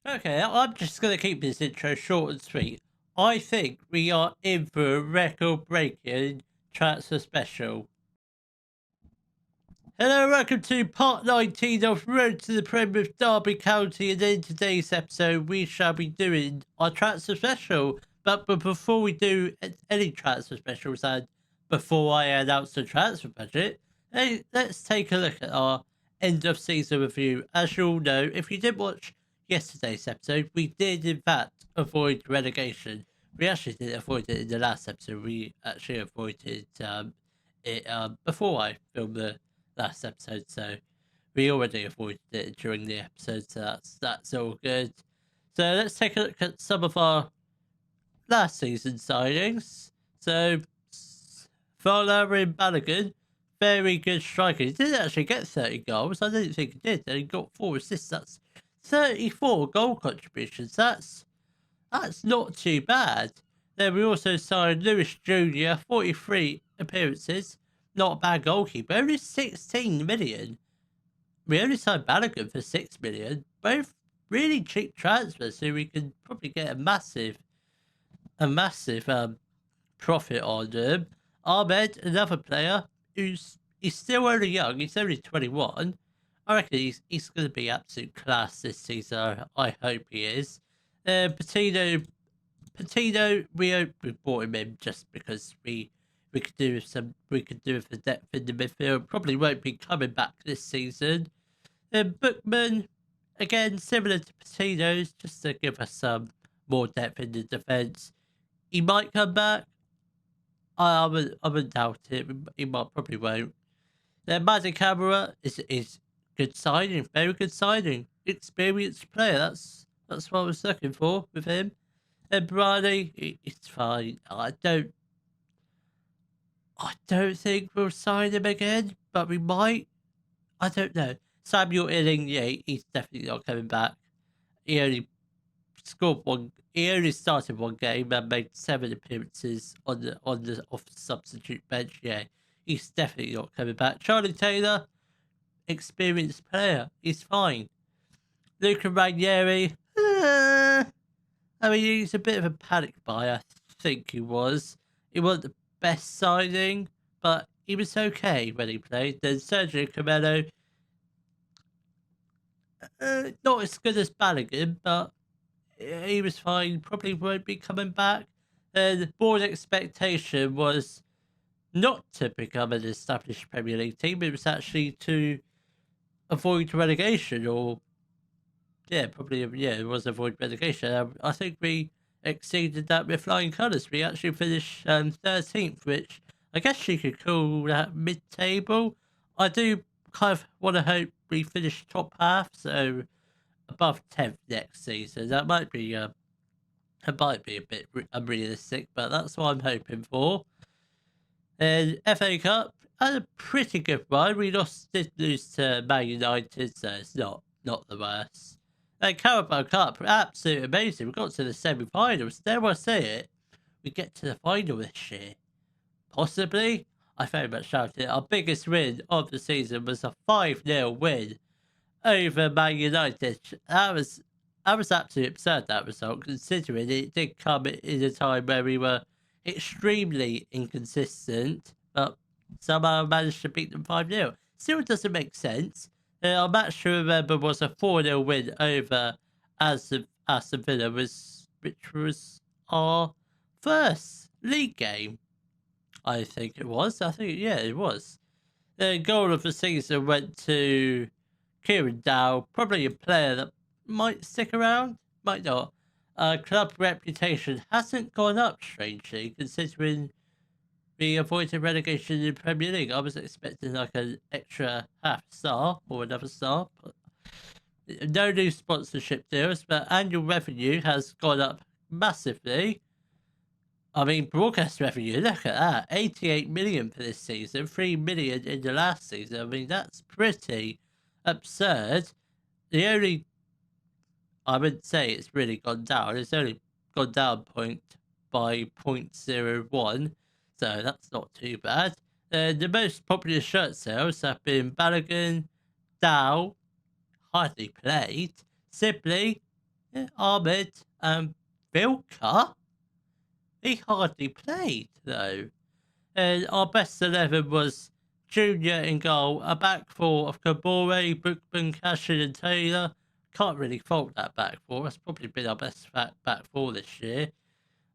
Okay, I'm just going to keep this intro short and sweet. I think we are in for a record-breaking transfer special. Hello, welcome to part 19 of Road to the Prem with Derby County, and in today's episode we shall be doing our transfer special. But before we do any transfer specials and before I announce the transfer budget, let's take a look at our end of season review. As you all know, if you did watch yesterday's episode, we did in fact avoid relegation. We actually did avoid it in the last episode. We actually avoided it before I filmed the last episode, so we already avoided it during the episode, so that's all good. So let's take a look at some of our last season signings. So Fowler in Balogun, very good striker. He didn't actually get 30 goals. I didn't think he did. And he got 4 assists. That's 34 goal contributions. That's not too bad. Then we also signed Lewis Jr., 43 appearances. Not a bad goalkeeper. Only 16 million. We only signed Balogun for 6 million. Both really cheap transfers, so we can probably get a massive profit on them. Ahmed, another player he's still only young. He's only 21. I reckon he's going to be absolute class this season. I hope he is. Patino, we brought him in just because we could do with the depth in the midfield. Probably won't be coming back this season. Then Bookman, again similar to Patino's, just to give us some more depth in the defence. He might come back. I would doubt it. He probably won't. Then Maddie Camera is good signing, very good signing, experienced player. That's what I was looking for with him. And Bradley, it's fine. I don't think we'll sign him again, but we might. I don't know. Samuel Illing, yeah, he's definitely not coming back. He only scored one. He only started one game and made 7 appearances on the off the substitute bench. Yeah, he's definitely not coming back. Charlie Taylor, experienced player, he's fine. Luca Ranieri, I mean, he's a bit of a panic buy. I think he was. He wasn't the best signing, but he was okay when he played. Then Sergio Camelo, not as good as Balogun, but he was fine. Probably won't be coming back. The board expectation was not to become an established Premier League team. It was actually to avoid relegation, or probably it was avoid relegation. I think we exceeded that with flying colours. We actually finished 13th, which I guess you could call that mid-table. I do kind of want to hope we finish top half, so above 10th next season. That might be a bit unrealistic, but that's what I'm hoping for. And FA Cup had a pretty good run. We did lose to Man United, so it's not the worst. And Carabao Cup, absolutely amazing. We got to the semi-finals. Dare I say it? We get to the final this year. Possibly. I very much doubt it. Our biggest win of the season was a 5-0 win over Man United. That was absolutely absurd, that result, considering it did come in a time where we were extremely inconsistent, but somehow managed to beat them 5-0. Still doesn't make sense. Our match to remember was a 4-0 win over Aston Villa, which was our first league game. I think it was. It was. The goal of the season went to Kieran Dow, probably a player that might stick around, might not. Club reputation hasn't gone up, strangely, considering we avoided relegation in the Premier League. I was expecting like an extra half star or another star. But no new sponsorship deals, but annual revenue has gone up massively. I mean, broadcast revenue, look at that. 88 million for this season, 3 million in the last season. I mean, that's pretty absurd. I wouldn't say it's really gone down. It's only gone down by 0.01. So that's not too bad. The most popular shirt sales have been Balogun, Dow, hardly played, Sibley, Ahmed and Vilka. He hardly played though. And our best 11 was Junior in goal, a back four of Kabore, Bookman, Cashin, and Taylor. Can't really fault that back four. That's probably been our best back four this year.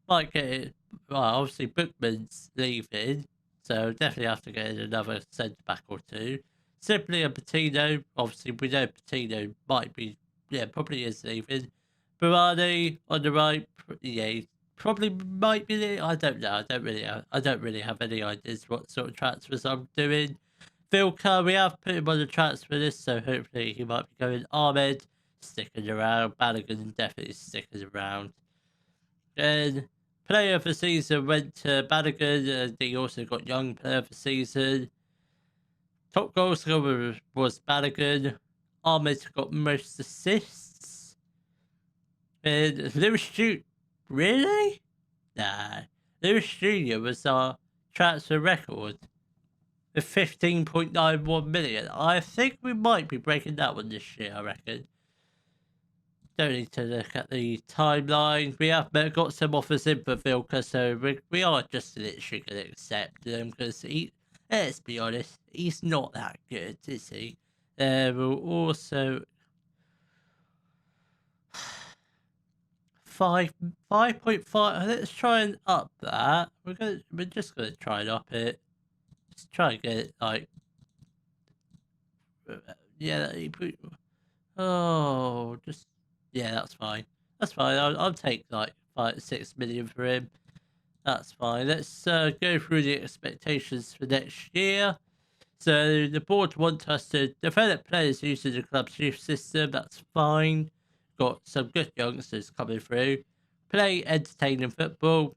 Might get it. Well, obviously Bookman's leaving, so definitely have to get in another centre back or two. Simply and Patino. Obviously, we know Patino might be, probably is leaving. Barani on the right. Yeah, he probably might be there. I don't know. I don't really have any ideas what sort of transfers I'm doing. Vilka, we have put him on the transfer list, so hopefully he might be going. Ahmed sticking around. Balogun definitely sticking around. And player of the season went to Balogun, and he also got young player of the season. Top goal scorer was Balogun. Ahmed got most assists. And Lewis Jr. Really? Nah. Lewis Jr. was our transfer record with 15.91 million. I think we might be breaking that one this year, I reckon. Don't need to look at the timeline. We have got some offers in for Vilka, so we are just literally going to accept them because let's be honest, he's not that good, is he? We'll also 5.5. Let's try and up that. We're just gonna try and up it. Just try and get it like that's fine. That's fine. I'll take like 6 million for him. That's fine. Let's go through the expectations for next year. So the board want us to develop players using the club's youth system. That's fine. Got some good youngsters coming through. Play entertaining football.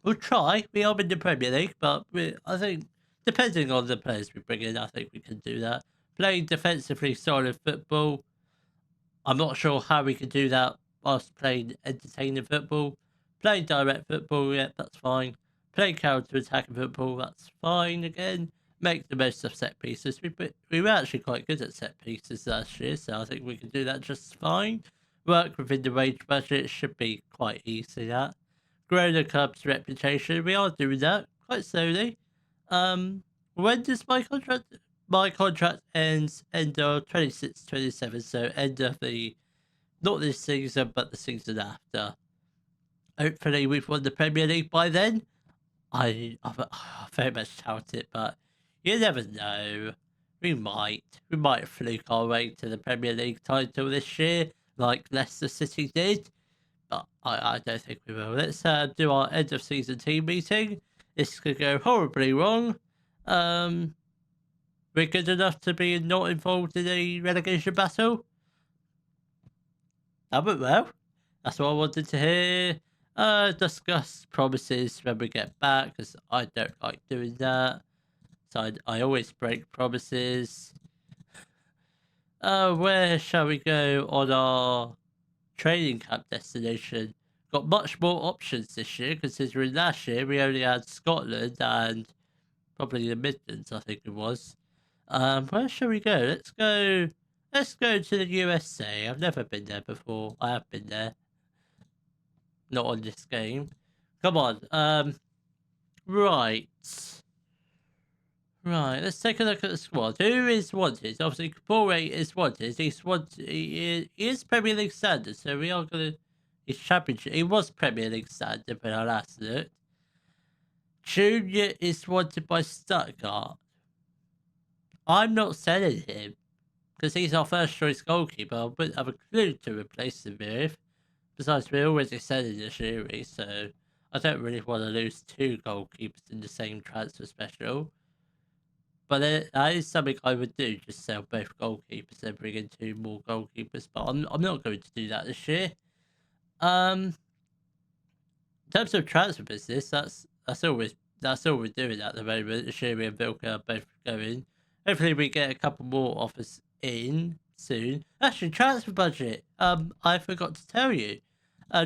We'll try. We are in the Premier League, but I think depending on the players we bring in, I think we can do that. Play defensively solid football. I'm not sure how we can do that whilst playing entertaining football. Play direct football, yeah, that's fine. Play counter-attacking football, that's fine again. Make the most of set pieces. We were actually quite good at set pieces last year, so I think we can do that just fine. Work within the wage budget should be quite easy. That grow the club's reputation. We are doing that quite slowly. When does my contract? My contract ends end of 26-27, so end of the not this season but the season after. Hopefully we've won the Premier League by then. I very much doubt it, but you never know. We might fluke our way to the Premier League title this year, like Leicester City did. But I don't think we will. Let's do our end of season team meeting. This could go horribly wrong. We're good enough to be not involved in a relegation battle. That went well. That's what I wanted to hear. Discuss promises when we get back, because I don't like doing that. So I always break promises. Where shall we go on our training camp destination? Got much more options this year, considering last year we only had Scotland and probably the Midlands, I think it was. Where shall we go? Let's go to the USA. I've never been there before. I have been there. Not on this game. Come on. Right. Let's take a look at the squad. Who is wanted? Obviously, Kabore is wanted. He's wanted. He is Premier League standard, so we are gonna. He's championship. He was Premier League standard when I last looked. Junior is wanted by Stuttgart. I'm not selling him because he's our first choice goalkeeper. I wouldn't have a clue to replace him with. Besides, we're already selling the Shuri, so I don't really want to lose 2 goalkeepers in the same transfer special. But that is something I would do, just sell both goalkeepers and bring in 2 more goalkeepers. But I'm not going to do that this year. In terms of transfer business, that's all we're doing at the moment. Shuri and Vilka are both going. Hopefully we get a couple more offers in soon. Actually, transfer budget. I forgot to tell you.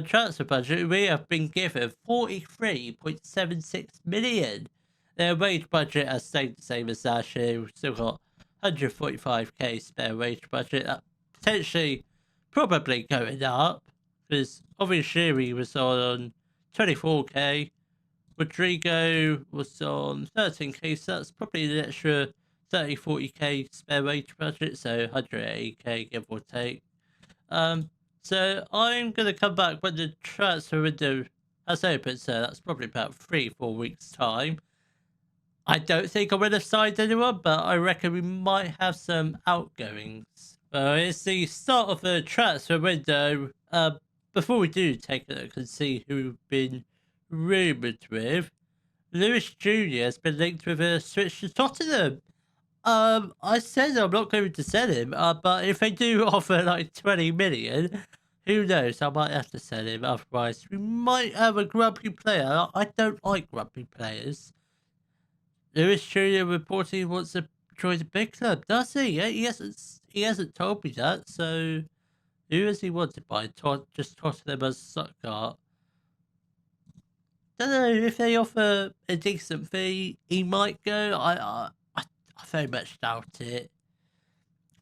Transfer budget, we have been given 43.76 million. Their wage budget has stayed the same as last year. We've still got 145k spare wage budget. That potentially probably going up because obviously he was on 24k. Rodrigo was on 13k, so that's probably an extra 40k spare wage budget, so 180k give or take. So I'm gonna come back when the transfer window has opened, so that's probably about 3-4 weeks time. I don't think I'm gonna sign anyone, but I reckon we might have some outgoings. It's the start of the transfer window. Before we do take a look and see who we've been rumoured with, Lewis Jr. has been linked with a switch to Tottenham. I said I'm not going to sell him, but if they do offer like 20 million, who knows? I might have to sell him. Otherwise, we might have a grumpy player. I don't like grumpy players. Lewis Jr. reportedly wants to join the big club, does he? Yeah, he hasn't told me that. So, who has he wanted by? Just Tottenham as Stuttgart. Don't know if they offer a decent fee, he might go. I very much doubt it.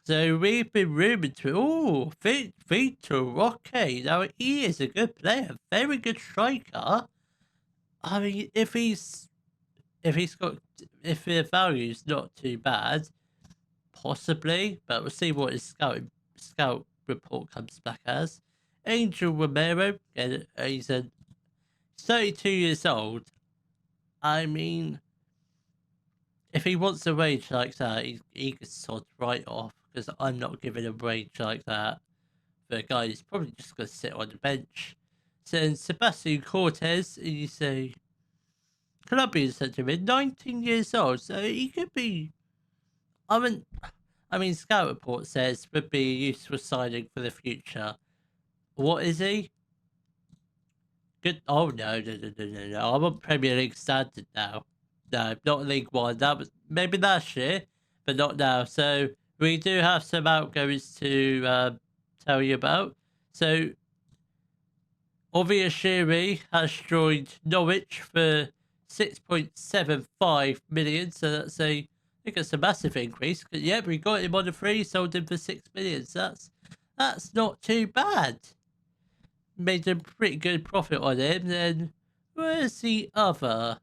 So we've been rumoured to Vitor Roque. Now he is a good player, very good striker. I mean, if the value's not too bad, possibly, but we'll see what his scout report comes back as. Angel Romero, he's 32 years old. I mean, if he wants a wage like that, he can sod right off, because I'm not giving a wage like that for a guy who's probably just going to sit on the bench. So Sebastian Cortez, you say, Colombian centre-mid, 19 years old, so he could be. I mean, Scout Report says would be a useful signing for the future. What is he? Good. Oh no! I'm on Premier League standard now. No, not League One. That was maybe last year, but not now. So we do have some outgoings to tell you about. So Oviashiri has joined Norwich for 6.75 million. So that's I think it's a massive increase. Yeah, we got him on the free, sold him for 6 million. So that's not too bad. Made a pretty good profit on him. Then where's the other?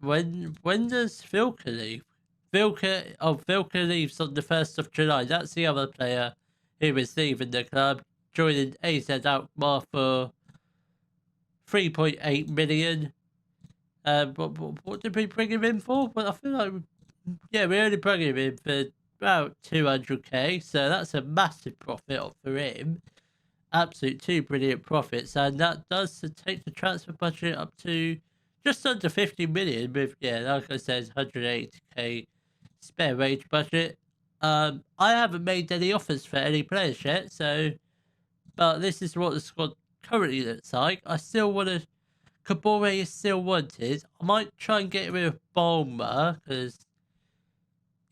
When does Vilka leave? Vilka leaves on the 1st of July. That's the other player who is leaving the club, joining AZ Alkmaar for 3.8 million. What did we bring him in for? Well, I feel like we only brought him in for about 200k, so that's a massive profit for him. Absolute two brilliant profits, and that does take the transfer budget up to just under 50 million with, like I said, 180k spare wage budget. I haven't made any offers for any players yet, but this is what the squad currently looks like. I still want to. Kabore is still wanted. I might try and get rid of Bulmer because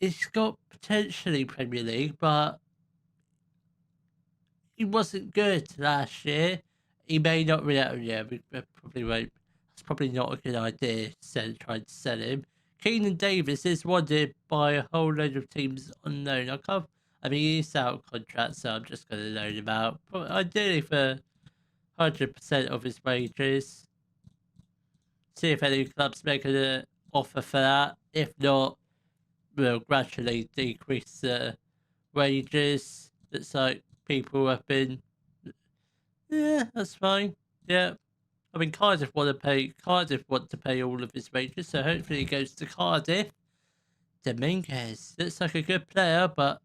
he's got potentially Premier League, but he wasn't good last year. He may not react. Yeah, we probably won't. It's probably not a good idea trying to sell him. Keenan Davis is wanted by a whole load of teams unknown. I mean, he's out of contract, so I'm just going to loan him out. But ideally for 100% of his wages. See if any clubs make an offer for that. If not, we'll gradually decrease the wages. It's like people have been. Yeah, that's fine. Yeah. I mean, Cardiff want to pay all of his wages, so hopefully he goes to Cardiff. Dominguez looks like a good player, but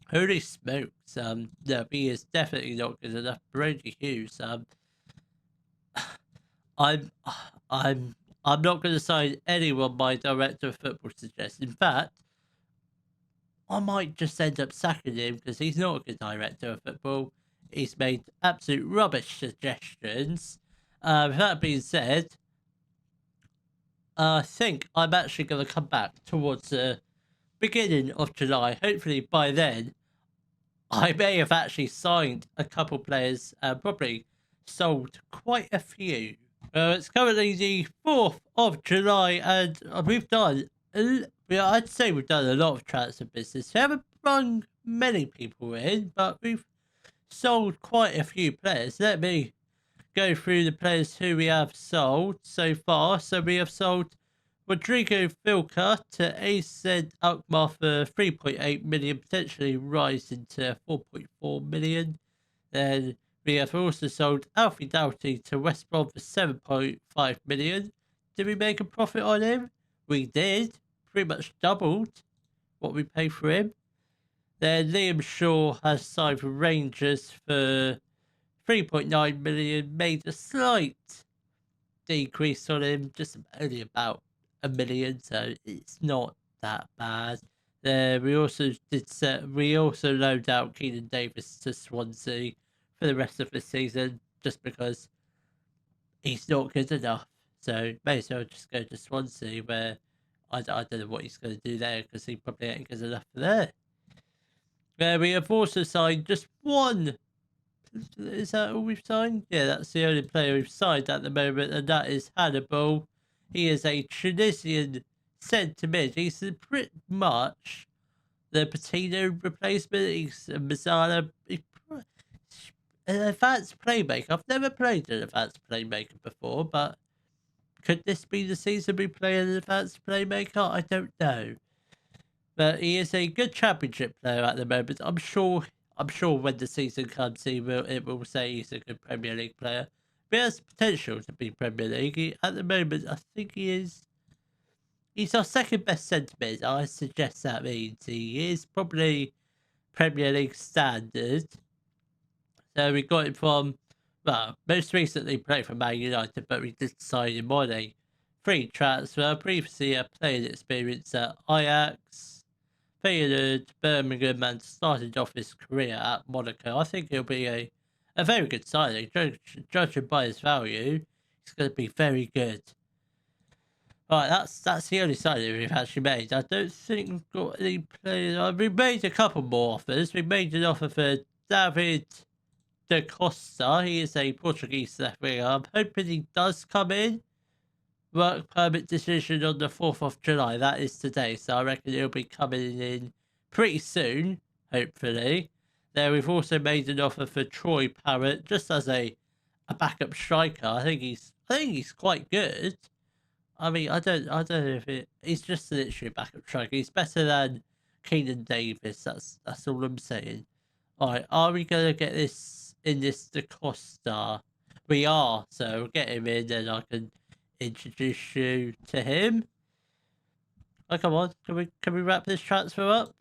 holy smokes, no, he is definitely not good enough. Brody Hughes, I'm not going to sign anyone my director of football suggests. In fact, I might just end up sacking him because he's not a good director of football. He's made absolute rubbish suggestions. With that being said, I think I'm actually going to come back towards the beginning of July. Hopefully by then, I may have actually signed a couple players, probably sold quite a few. It's currently the 4th of July, and I'd say we've done a lot of transfer business. We haven't rung many people in, but we've sold quite a few players. Let me go through the players who we have sold so far. So we have sold Rodrigo Filca to AZ Alkmaar for 3.8 million, potentially rising to 4.4 million. Then we have also sold Alfie Doughty to West Brom for 7.5 million. Did we make a profit on him? We did. Pretty much doubled what we paid for him. Then Liam Shaw has signed for Rangers for 3.9 million, made a slight decrease on him, just only about a million, so it's not that bad. We also loaned out Keenan Davis to Swansea for the rest of the season, just because he's not good enough. So may as well just go to Swansea, where I don't know what he's going to do there, because he probably ain't good enough for there. We have also signed just one. Is that all we've signed? Yeah, that's the only player we've signed at the moment, and that is Hannibal. He is a Tunisian centre mid. He's pretty much the Patino replacement. He's a Mazzala. An advanced playmaker. I've never played an advanced playmaker before, but could this be the season we play an advanced playmaker? I don't know. But he is a good championship player at the moment. I'm sure when the season comes, it will say he's a good Premier League player. But he has potential to be Premier League. At the moment, I think he's our second best centre mid. I suggest that means he is probably Premier League standard. So we got him from, well, most recently played for Man United, but we did sign him on a free transfer. Previously, playing experience at Ajax, Feyenoord, Birmingham, and started off his career at Monaco. I think he'll be a very good signing. Judging by his value, he's going to be very good. Right, that's the only signing we've actually made. I don't think we've got any players. We made a couple more offers. We made an offer for David Da Costa. He is a Portuguese left winger. I'm hoping he does come in. Work permit decision on the 4th of July. That is today, so I reckon he'll be coming in pretty soon, hopefully. Then we've also made an offer for Troy Parrott, just as a backup striker. I think he's quite good. I mean, I don't know if he's just literally a backup striker. He's better than Keenan Davis. That's all I'm saying. Alright, are we gonna get this in this Da Costa? We are, so we'll get him in and I can introduce you to him. Oh, come on, can we wrap this transfer up?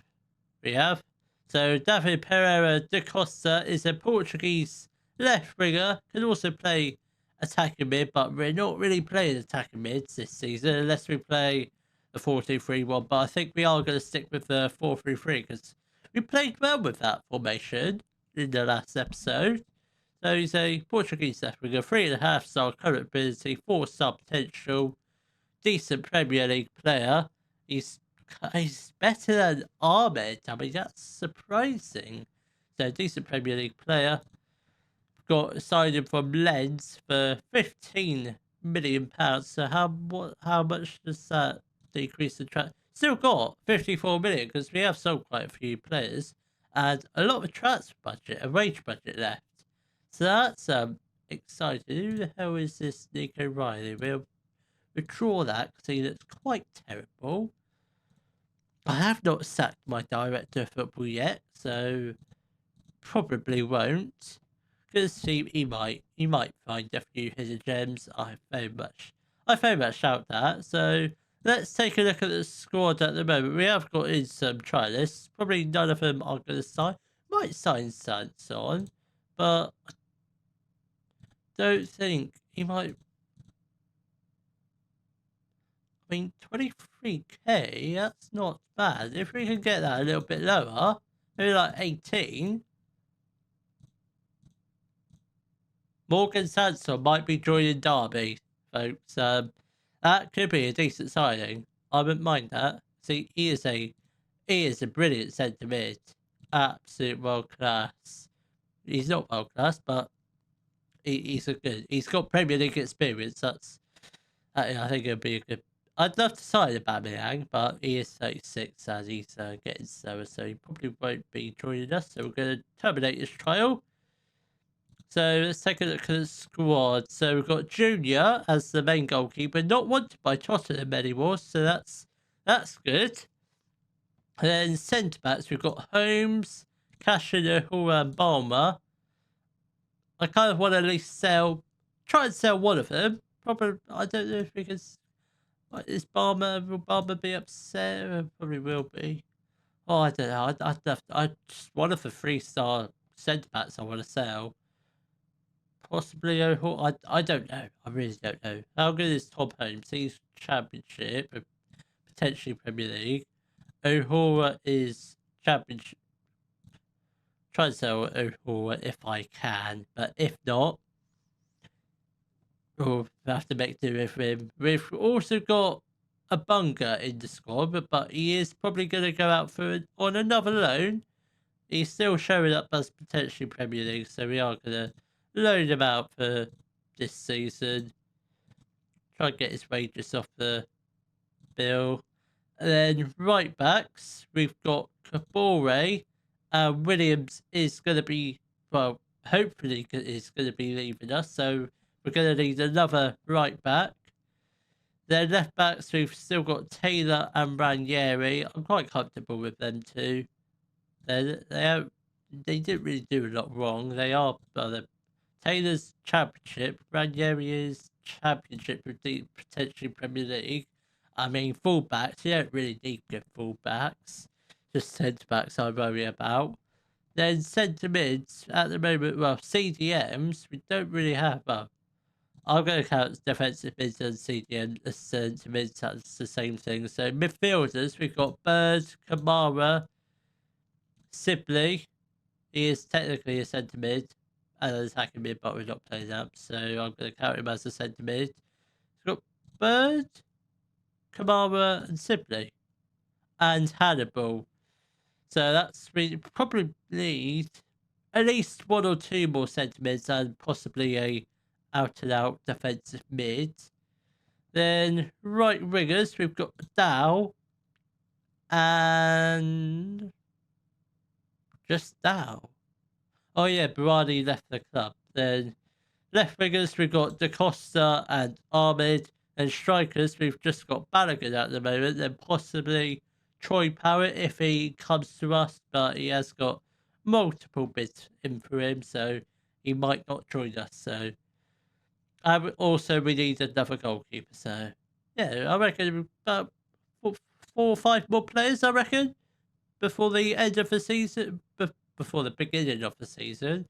We have. So David Pereira da Costa is a Portuguese left winger, can also play attacking mid, but we're not really playing attacking mids this season unless we play the 4-2-3-1. But I think we are going to stick with the 4-3-3 because we played well with that formation in the last episode. So he's a Portuguese left winger, 3.5 star current ability, 4-star potential, decent Premier League player. He's better than Ahmed. I mean, that's surprising. So decent Premier League player. Got signed him from Lens for £15 million. So how much does that decrease the transfer? Still got 54 million because we have sold quite a few players and a lot of transfer budget, a wage budget left. So that's exciting. Who the hell is this Nico Riley? We'll withdraw that because he looks quite terrible. I have not sacked my director of football yet, so probably won't. Because he might find a few hidden gems. I very much doubt that. So let's take a look at the squad at the moment. We have got in some trialists. Probably none of them are going to sign. Might sign Sanson, but I don't think he might. I mean, 23k, that's not bad. If we can get that a little bit lower, maybe like 18. Morgan Sanson might be joining Derby, folks. That could be a decent signing. I wouldn't mind that. See, he is a brilliant centre mid, absolute world class. He's not world class, but he's got Premier League experience. I think it'll be I'd love to sign Aubameyang, but he is 36 and he's getting slower, so he probably won't be joining us. So we're going to terminate this trial. So let's take a look at the squad. So we've got Junior as the main goalkeeper, not wanted by Tottenham anymore, so that's good. And then centre backs, we've got Holmes, Cashin, and Balmer. I kind of want to at least try and sell one of them. Probably, I don't know if we can. Is will Balmer be upset? Probably will be. Oh, I don't know. I just one of the 3-star centre backs I want to sell. Possibly O'Hall. I don't know. I really don't know. How good is Tom Holmes? He's Championship, potentially Premier League. O'Hall is Championship. Try and sell O'Hall if I can, but if not, we'll have to make do with him. We've also got a Bunga in the squad, but he is probably going to go out on another loan. He's still showing up as potentially Premier League, so we are going to loan him out for this season. Try and get his wages off the bill. And then right backs, we've got Kabore. Williams is going to be, well, hopefully is going to be leaving us, so we're going to need another right back. Then left backs, we've still got Taylor and Ranieri. I'm quite comfortable with them too. They didn't really do a lot wrong. They are, Taylor's Championship, Ranieri is Championship with the potentially Premier League. I mean, fullbacks, you don't really need good fullbacks. Just centre backs I worry about. Then centre mids, at the moment, well, CDMs, we don't really have. Well, I'm going to count defensive mids and CDM as centre mids, that's the same thing. So midfielders, we've got Bird, Kamara, Sibley. He is technically a centre mid and an attacking mid, but we're not playing that. So I'm going to count him as a centre mid. We've got Bird, Kamara, and Sibley. And Hannibal. So we probably need at least 1 or 2 more centre mids and possibly a out-and-out defensive mid. Then right wingers, we've got Dow and just Dow. Oh yeah, Barani left the club. Then left wingers, we've got Da Costa and Ahmed. And strikers, we've just got Balogun at the moment. Then possibly Troy Parrott if he comes to us, but he has got multiple bids in for him, so he might not join us. So we need another goalkeeper. So yeah, I reckon about 4 or 5 more players. I reckon before the end of the season, before the beginning of the season,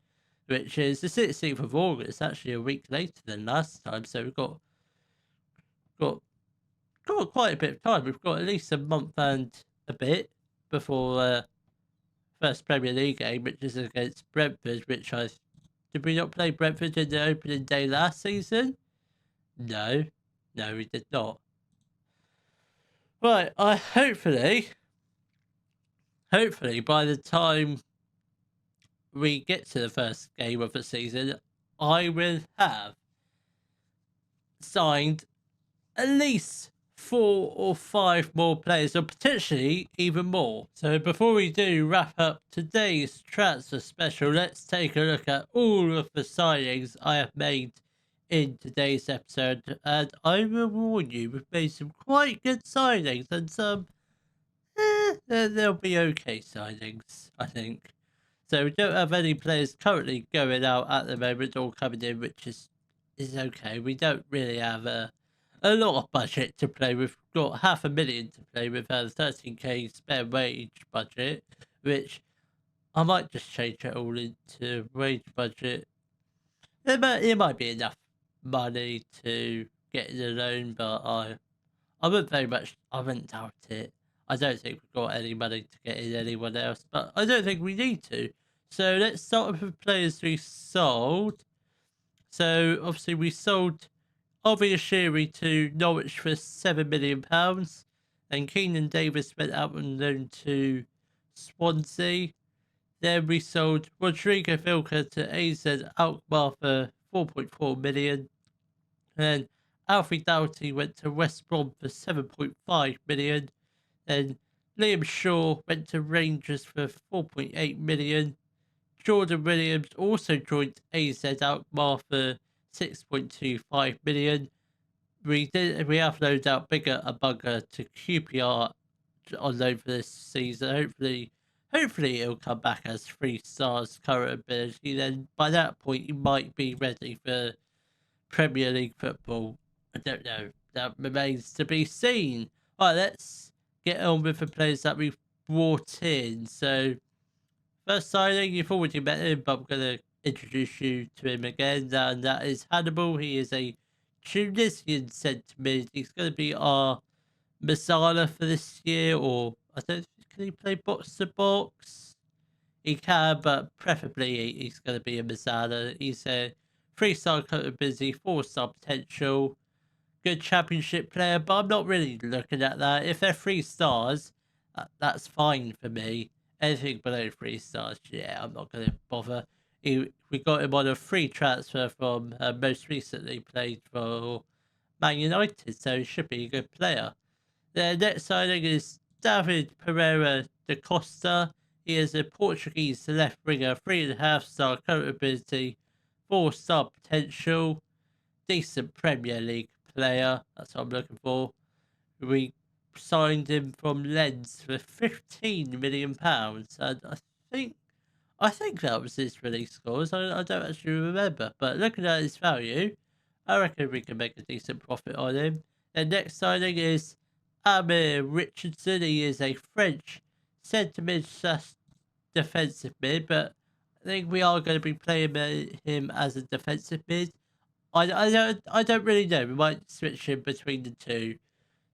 which is the 16th of August, actually a week later than last time. So we've got quite a bit of time. We've got at least a month and a bit before first Premier League game, which is against Brentford. Did we not play Brentford in the opening day last season? No, we did not. Right, hopefully by the time we get to the first game of the season, I will have signed at least 4 or 5 more players, or potentially even more. So before we do wrap up today's transfer special, let's take a look at all of the signings I have made in today's episode. And I will warn you, we've made some quite good signings and some they'll be okay signings, I think. So we don't have any players currently going out at the moment or coming in, which is okay. We don't really have a lot of budget to play with. We've got $500,000 to play with, a 13k spare wage budget, which I might just change it all into wage budget. It might be enough money to get in a loan, but I wouldn't doubt it. I don't think we've got any money to get in anyone else, but I don't think we need to. So let's start with players we sold. So obviously we sold Ovi Ashiri to Norwich for £7 million. And Keenan Davis went out on loan to Swansea. Then we sold Rodrigo Vilca to AZ Alkmaar for £4.4 million. And Alfie Doughty went to West Brom for 7.5 million. Then Liam Shaw went to Rangers for 4.8 million. Jordan Williams also joined AZ Alkmaar for 6.25 million. We have no doubt bigger a bugger to QPR on loan for this season. Hopefully he'll come back as 3 stars current ability. Then by that point he might be ready for Premier League football. I don't know. That remains to be seen. Right, let's get on with the players that we've brought in. So first signing, you've already met him, but I'm going to introduce you to him again, and that is Hannibal. He is a Tunisian centre mid. He's going to be our Masala for this year, or I don't can he play box to box? He can, but preferably he's going to be a Masala. He's a 3-star capability, 4-star potential, good championship player, but I'm not really looking at that. If they're 3 stars, that's fine for me. Anything below 3 stars, yeah, I'm not going to bother. We got him on a free transfer from most recently played for Man United, so he should be a good player. The next signing is David Pereira da Costa. He is a Portuguese left winger, 3.5-star current ability, 4-star potential, decent Premier League player. That's what I'm looking for. We signed him from Lens for £15 million, and I think that was his release scores. I don't actually remember, but looking at his value, I reckon we can make a decent profit on him. The next signing is Amir Richardson. He is a French centre mid / defensive mid, but I think we are going to be playing him as a defensive mid. I don't really know. We might switch him between the two.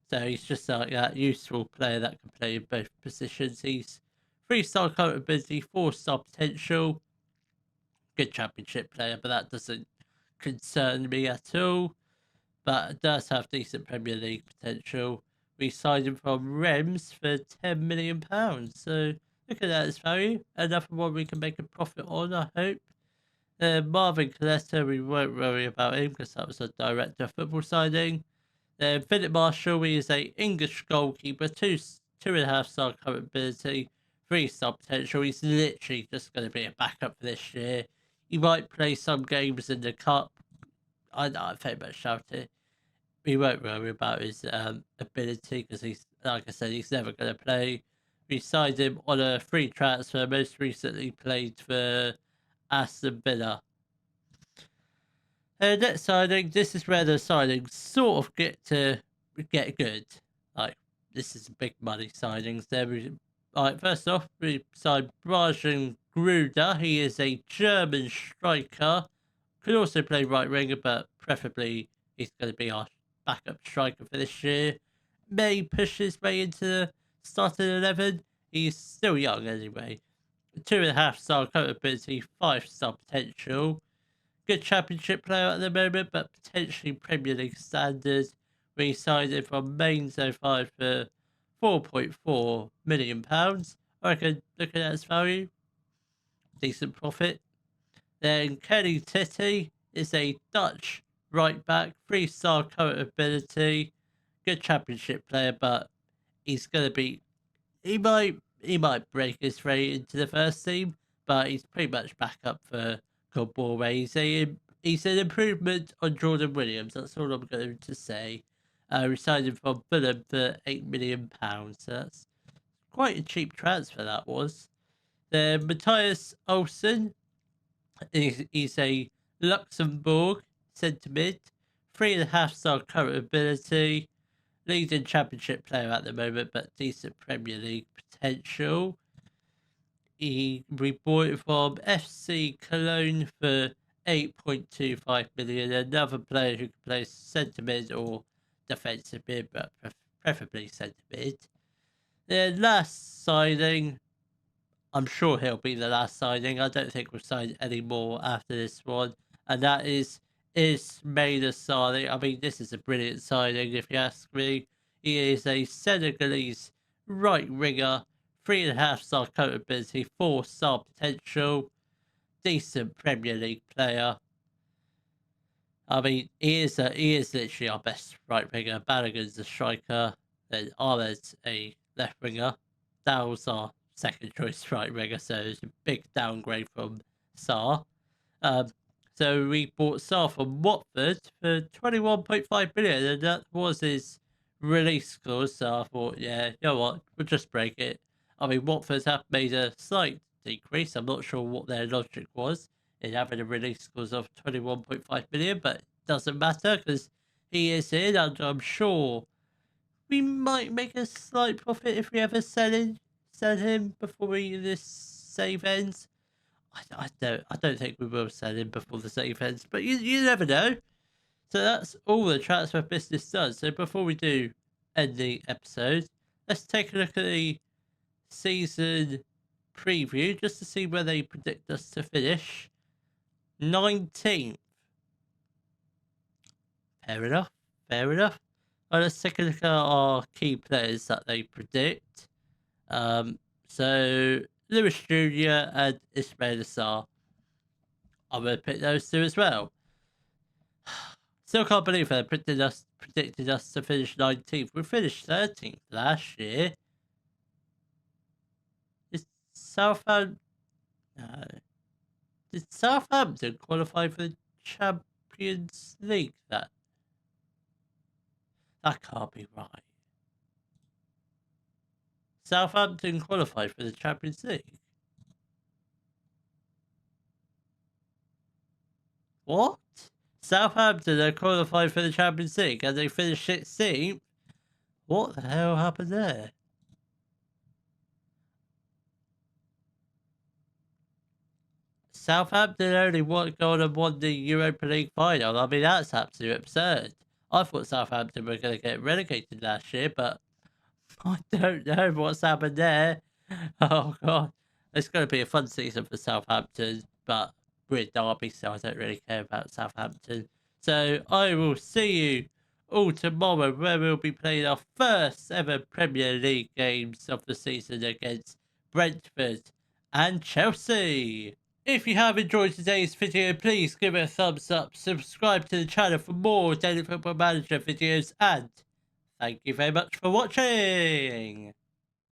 So he's just like that useful player that can play in both positions. He's 3-star current ability, 4-star potential. Good championship player, but that doesn't concern me at all. But does have decent Premier League potential. We signed him from Rems for £10 million. So look at that as value. Another one we can make a profit on, I hope. Marvin Coletta, we won't worry about him because that was a director football signing. Philip Marshall, he is a English goalkeeper, 2.5-star current ability, 3-star potential. He's literally just going to be a backup for this year. He might play some games in the cup. I very much doubt it. We won't worry about his ability because he's, like I said, he's never going to play. We signed him on a free transfer. Most recently played for Aston Villa. Next signing, this is where the signings sort of get good. Like, this is big money signings. First off, we signed Brajan Gruda. He is a German striker. Could also play right winger, but preferably he's going to be our backup striker for this year. May push his way into the starting 11. He's still young anyway. 2.5-star current ability, 5-star potential. Good championship player at the moment, but potentially Premier League standards. We signed him from Main 05 for £4.4 million. I reckon, looking at his value, decent profit. Then Kenny Titty is a Dutch right back, 3-star current ability, good championship player, but he's gonna be he might break his way into the first team, but he's pretty much back up for Cobore. He's an improvement on Jordan Williams. That's all I'm going to say. We signed him from Fulham for £8 million. So that's quite a cheap transfer, that was. Then Matthias Olsen. He's a Luxembourg centre mid, 3.5-star current ability, leading championship player at the moment, but decent Premier League potential. We bought it from FC Cologne for 8.25 million. Another player who can play centre mid or defensive mid, but preferably centre mid. The last signing, I'm sure he'll be the last signing. I don't think we'll sign any more after this one. And that is Ismaila Sarri. I mean, this is a brilliant signing, if you ask me. He is a Senegalese right winger, 3.5-star capability, 4-star potential, decent Premier League player. I mean, he is literally our best right winger. Balogun's a striker. Then Ahmed's a left winger. Dow's our second choice right winger, so it's a big downgrade from Sarr. Um, so we bought Sarr from Watford for 21.5 million, and that was his release clause. So I thought, yeah, you know what, we'll just break it. I mean, Watford have made a slight decrease. I'm not sure what their logic was in having a release clause of 21.5 million, but it doesn't matter because he is in, and I'm sure we might make a slight profit if we ever sell him before this save ends. I don't think we will sell him before the save ends, but you never know. So that's all the transfer business does. So before we do end the episode, let's take a look at the season preview just to see where they predict us to finish. 19th. Fair enough. Fair enough. Well, let's take a look at our key players that they predict. So Lewis Jr. and Ismail Assar. I'm going to pick those two as well. Still can't believe they predicted us to finish 19th. We finished 13th last year. Is Southampton... No. Did Southampton qualify for the Champions League? That can't be right. Southampton qualified for the Champions League. What? Southampton are qualified for the Champions League and they finished 16th? What the hell happened there? Southampton only gone and won the Europa League final. I mean, that's absolutely absurd. I thought Southampton were going to get relegated last year, but I don't know what's happened there. Oh, God. It's going to be a fun season for Southampton, but we're Derby, so I don't really care about Southampton. So I will see you all tomorrow, where we'll be playing our first ever Premier League games of the season against Brentford and Chelsea. If you have enjoyed today's video, please give it a thumbs up, subscribe to the channel for more Daily Football Manager videos, and thank you very much for watching.